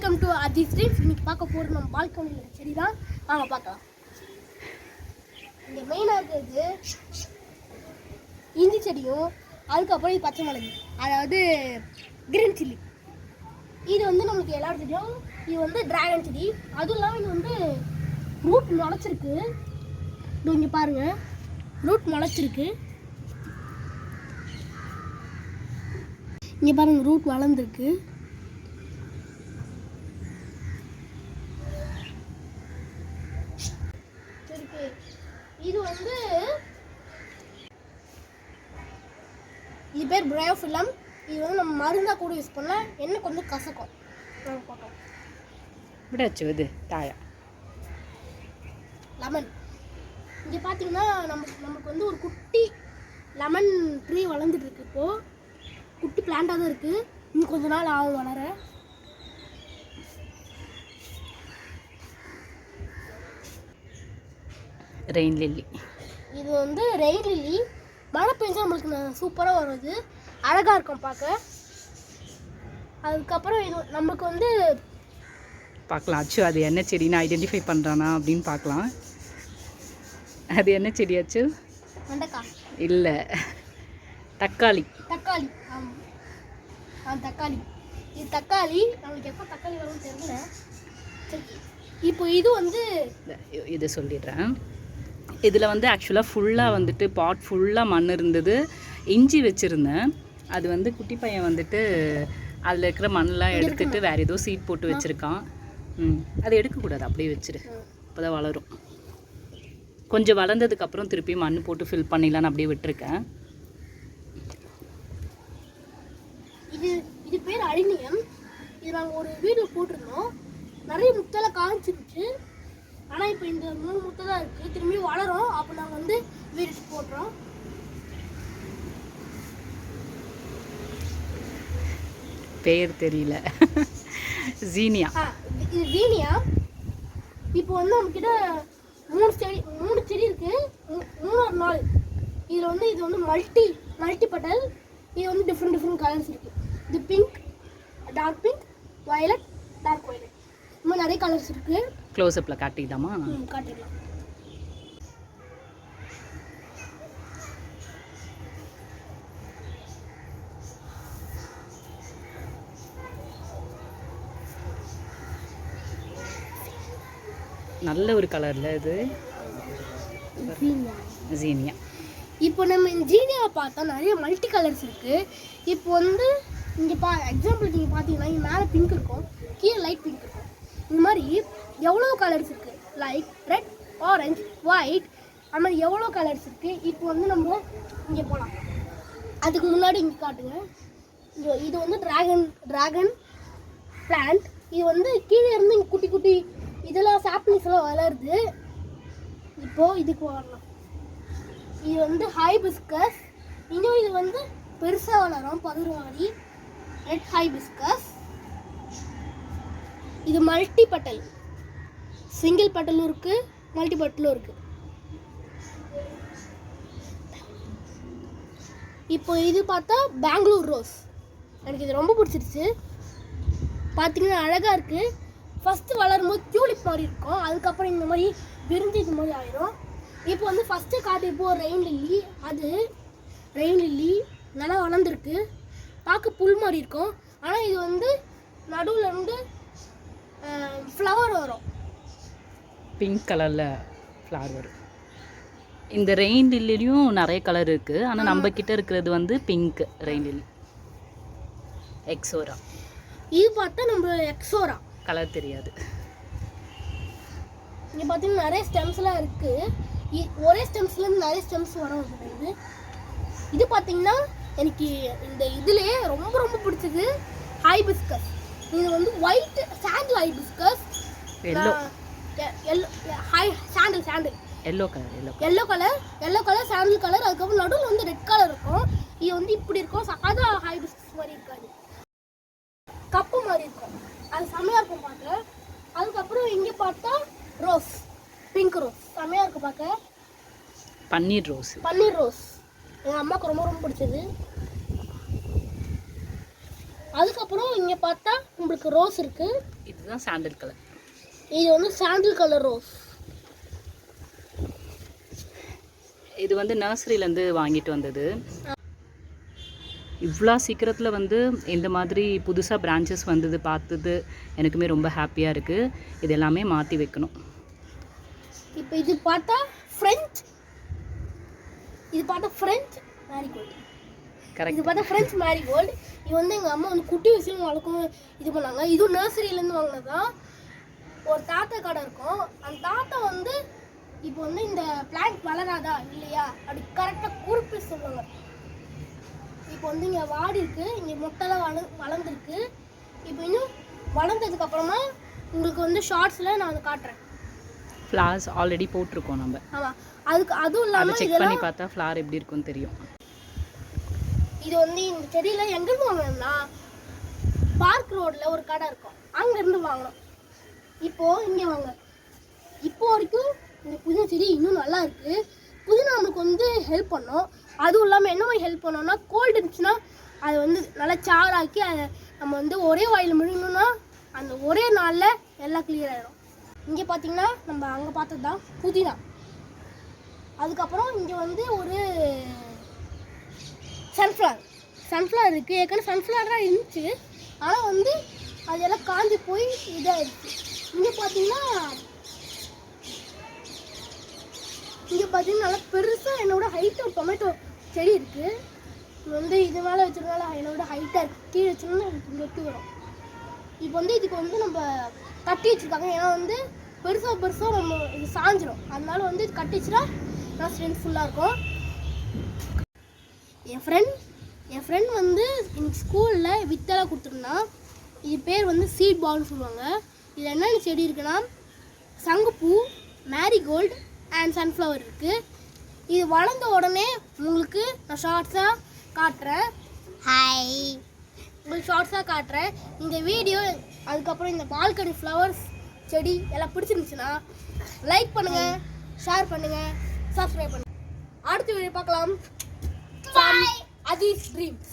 Welcome to Ajith streets. இன்னைக்கு பார்க்க போகிற நம்ம பால்கனியில் செடி தான். வாங்க பார்க்கலாம். இங்கே மெயினாக இருக்கிறது இஞ்சி செடியும், அதுக்கப்புறம் இது பச்சை மிளகு, அதாவது கிரீன் சில்லி. இது வந்து நமக்கு எல்லாரும் தெரியும். இது வந்து டிராகன் செடி. அதுவும் இல்லாமல் இது வந்து ரூட் முளைச்சிருக்கு. இது இங்கே பாருங்கள், ரூட் முளைச்சிருக்கு. இங்கே பாருங்கள், ரூட் வளர்ந்துருக்கு. இது வந்து இது பேர் பிரயோஃபிலம். இது வந்து நம்ம மருந்தா கூட யூஸ் பண்ணலாம். என்ன கொஞ்சம் கசக்கும். போட்டோம் விடாச்சு இது தாயா லெமன். இங்கே பார்த்தீங்கன்னா நமக்கு வந்து ஒரு குட்டி லெமன் ட்ரீ வளர்ந்துட்டு இருக்கு. இப்போது குட்டி பிளான்ட்டாக தான் இருக்குது. இன்னும் கொஞ்ச நாள் ஆகும் வளர. Rain lily. இது வந்து ரெயின் லில்லி. மழை பெஞ்சா நம்மளுக்கு சூப்பராக வருது, அழகாக இருக்கும் பார்க்க. அதுக்கப்புறம் இது நமக்கு வந்து பார்க்கலாம். அச்சு அது என்ன செடின்னு ஐடென்டிஃபை பண்ணுறானா அப்படின்னு பார்க்கலாம். அது என்ன செடியாச்சு? வெண்டைக்காய் இல்லை, தக்காளி. தக்காளி. ஆமாம், தக்காளி. இது தக்காளி. நம்மளுக்கு எப்போ தக்காளி வரும்னு தெரியல. இப்போ இது வந்து இதை சொல்லிடுறேன். இதில் வந்து ஆக்சுவலாக ஃபுல்லாக வந்துட்டு பாட் ஃபுல்லாக மண் இருந்தது. இஞ்சி வச்சுருந்தேன். அது வந்து குட்டி பையன் வந்துட்டு அதில் இருக்கிற மண்ணெலாம் எடுத்துகிட்டு வேறு ஏதோ சீட் போட்டு வச்சுருக்கான். அதை எடுக்கக்கூடாது, அப்படியே வச்சிரு, அப்போ தான் வளரும். கொஞ்சம் வளர்ந்ததுக்கப்புறம் திருப்பி மண் போட்டு ஃபில் பண்ணிடலான்னு அப்படியே விட்டுருக்கேன். இது பேர் அலினியம். இது நாங்கள் ஒரு வீடியோ போட்டிருந்தோம். நிறைய முத்தெல்லாம் காமிச்சிருச்சு. ஆனால் இப்போ இந்த 3 முட்டை தான் இருக்குது. திரும்பி வளரும். அப்போ நாங்கள் வந்து வீடு போடுறோம். பேர் தெரியல. ஜீனியா. இது ஜீனியா. இப்போ வந்து நம்மக்கிட்ட 3 செடி இருக்குது. 3 நாள். இதில் வந்து இது வந்து மல்டி பட்டல். இது வந்து டிஃப்ரெண்ட் கலர்ஸ் இருக்குது. இது pink, dark pink, violet, dark violet. இந்த மாதிரி நிறைய கலர்ஸ் இருக்குது. க்ளோஸ்அப்பில் காட்டிக்கலாமா? காட்டிடலாம். நல்ல ஒரு கலரில் இது ஜீனியா. இப்போ நம்ம இந்த ஜீனியாவை பார்த்தா நிறைய மல்டி கலர்ஸ் இருக்குது. இப்போ வந்து இங்கே எக்ஸாம்பிளுக்கு நீங்கள் பார்த்தீங்கன்னா இங்கே மேலே பிங்க் இருக்கும், கீழே லைட் பிங்க் இருக்கும். இந்த மாதிரி எவ்வளோ கலர்ஸ் இருக்குது. லைட், ரெட், ஆரஞ்சு, ஒயிட், அது மாதிரி எவ்வளோ கலர்ஸ் இருக்குது. இப்போ வந்து நம்ம இங்கே போகலாம். அதுக்கு முன்னாடி இங்கே காட்டுங்க. இது வந்து ட்ராகன் பிளான்ட். இது வந்து கீழே இருந்து இங்கே குட்டி குட்டி இதெல்லாம் சாப்ளிங்ஸ் எல்லாம் வளருது. இப்போது இதுக்கு வரலாம். இது வந்து ஹைபிஸ்கஸ். இன்னும் இது வந்து பெருசாக வளரும், பதுரவாடி. Red hibiscus. இது மல்டி பட்டல். சிங்கிள் பட்டலும் இருக்குது, மல்டி பட்டலும் இருக்குது. இப்போ இது பார்த்தா பெங்களூர் ரோஸ். எனக்கு இது ரொம்ப பிடிச்சிருச்சு. பார்த்தீங்கன்னா அழகாக இருக்குது. ஃபஸ்ட்டு வளரும்போது டியூலிப் மாதிரி இருக்கும். அதுக்கப்புறம் இந்த மாதிரி விரிஞ்சு இது மாதிரி ஆயிரும். இப்போ வந்து ஃபஸ்ட்டு காட்டிப்போ ரெயின் லில்லி. அது ரெயின் லில்லி நல்லா வளர்ந்துருக்கு. பார்க்க புல் மாதிரி இருக்கும். ஆனால் இது வந்து நடுவில் இருந்து ஃப்ளவர் வரும். பிங்க் கலரில் ஃப்ளவர் வரும். இந்த ரெயின் லில்லியும் நிறைய கலர் இருக்குது. ஆனால் நம்ம கிட்ட இருக்கிறது வந்து பிங்க் ரெயின் லில்லி. எக்ஸோரா. இது பார்த்தா நம்ம எக்ஸோரா கலர் தெரியாது. இங்கே பார்த்தீங்கன்னா நிறைய ஸ்டெம்ஸ்லாம் இருக்குது. ஒரே ஸ்டெம்ஸ்லேருந்து நிறைய ஸ்டெம்ஸ் வர வருது. இது பார்த்தீங்கன்னா எனக்கு இந்த இதுலேயே ரொம்ப பிடிச்சது ஹைபிஸ்கஸ். இது வந்து ஒயிட் சாண்டில் ஹைபிஸ்கஸ். சாண்டில் எல்லோ கலர் சாண்டில் கலர். அதுக்கப்புறம் நடுவில் வந்து ரெட் கலர் இருக்கும். இது வந்து இப்படி இருக்கும். சாதா ஹைபிஸ்கஸ் மாதிரி இருக்காது, கப்பு மாதிரி இருக்கும். அது செம்மையாக இருக்கும் பார்க்க. அதுக்கப்புறம் இங்கே பார்த்தா ரோஸ், பிங்க் ரோஸ் செம்மையாக இருக்கும் பார்க்க. பன்னீர் ரோஸ் எங்கள் அம்மாவுக்கு ரொம்ப பிடிச்சது. அதுக்கப்புறம் இங்கே பார்த்தா உங்களுக்கு ரோஸ் இருக்குது. இதுதான் சாண்டல் கலர். இது வந்து சாண்டில் கலர் ரோஸ். இது வந்து நர்சரியிலேருந்து வாங்கிட்டு வந்தது. இவ்வளோ சீக்கிரத்தில் வந்து இந்த மாதிரி புதுசாக பிரான்ச்சஸ் வந்தது பார்த்தது எனக்குமே ரொம்ப ஹாப்பியாக இருக்குது. இது எல்லாமே மாற்றி வைக்கணும். இப்போ இது பார்த்தா ஃப்ரெஞ்ச் மேரிகோல்டு. கரெக்ட். இது பார்த்தா ஃப்ரெஞ்ச் மேரிகோல்டு. இது வந்து எங்கள் அம்மா வந்து குட்டி வயசுல வளர்க்கும் இது பண்ணாங்க. இதுவும் நர்சரியிலேருந்து வாங்கினது தான். ஒரு தாத்தா கடை இருக்கும். அந்த தாத்தா வந்து இப்போ வந்து இந்த பிளான்ட் வளராதா இல்லையா அப்படி கரெக்டாக குறிப்பிட்டு சொல்லுவாங்க. இப்போ வந்து இங்கே வாடி இருக்குது, இங்கே மொட்டைலாம் வளர்ந்துருக்கு. இப்போ இன்னும் வளர்ந்ததுக்கப்புறமா உங்களுக்கு வந்து ஷார்ட்ஸில் நான் வந்து காட்டுறேன். ஃப்ளார்ஸ் ஆல்ரெடி போட்டிருக்கோம் நம்ம. ஆமாம், அதுவும் அதை இல்லாமல் செக் பண்ணி பார்த்தா ஃப்ளார் எப்படி இருக்குன்னு தெரியும். இது வந்து இந்த செடியில் எங்கேருந்து வாங்கினோம்னா பார்க் ரோடில் ஒரு கடை இருக்கும், அங்கேருந்து வாங்கினோம். இப்போது இங்கே வாங்க. இப்போ வரைக்கும் இந்த புதினா செடி இன்னும் நல்லா இருக்குது. புதினா நம்மளுக்கு வந்து ஹெல்ப் பண்ணோம். அதுவும் இல்லாமல் என்ன மாதிரி ஹெல்ப் பண்ணோம்னா கோல்டு இருந்துச்சுன்னா அதை வந்து நல்லா சாராக்கி அதை நம்ம வந்து ஒரே வாயில் முழுங்கணும்னா அந்த ஒரே நாளில் எல்லாம் கிளியர் ஆகிடும். இங்கே பார்த்தீங்கன்னா நம்ம அங்கே பார்த்தது தான் புதினா. அதுக்கப்புறம் இங்கே வந்து ஒரு சன்ஃப்ளவர் இருக்குது. ஏற்கனவே சன்ஃப்ளவராக இருந்துச்சு, ஆனால் வந்து அதெல்லாம் காஞ்சி போய் இதாகிடுச்சு. இங்கே பார்த்தீங்கன்னா நல்லா பெருசாக என்னோட ஹைட்டு ஒரு டொமேட்டோ செடி இருக்குது. இது வந்து இது மேலே வச்சுருந்தால என்னோட ஹைட்டாக இருக்குது. கீழே வச்சோம்னா எனக்கு இங்கே எட்டு வரும். இப்போ வந்து இதுக்கு வந்து நம்ம கட்டி வச்சுருக்காங்க. ஏன்னா வந்து பெருசாக நம்ம இது சாஞ்சிரும். அதனால வந்து இது கட்டி வச்சுட்டா நல்லா ஸ்ட்ரென்த் ஃபுல்லாக இருக்கும். என் ஃப்ரெண்ட் வந்து இன்னைக்கு ஸ்கூலில் வித்தெல்லாம் கொடுத்துருந்தான். இது பேர் வந்து சீட் பால்னு சொல்லுவாங்க. இதில் என்னென்ன செடி இருக்குன்னா சங்குப்பூ, மேரிகோல்டு அண்ட் சன்ஃப்ளவர் இருக்குது. இது வளர்ந்த உடனே உங்களுக்கு நான் ஷார்ட்ஸாக காட்டுறேன். இந்த வீடியோ அதுக்கப்புறம் இந்த பால்கனி ஃப்ளவர்ஸ் செடி எல்லாம் பிடிச்சிருந்துச்சுன்னா லைக் பண்ணுங்கள், ஷேர் பண்ணுங்கள், சப்ஸ்கிரைப் பண்ணுங்கள். அடுத்த வீடியோ பார்க்கலாம். அதீஸ் ட்ரீம்ஸ்.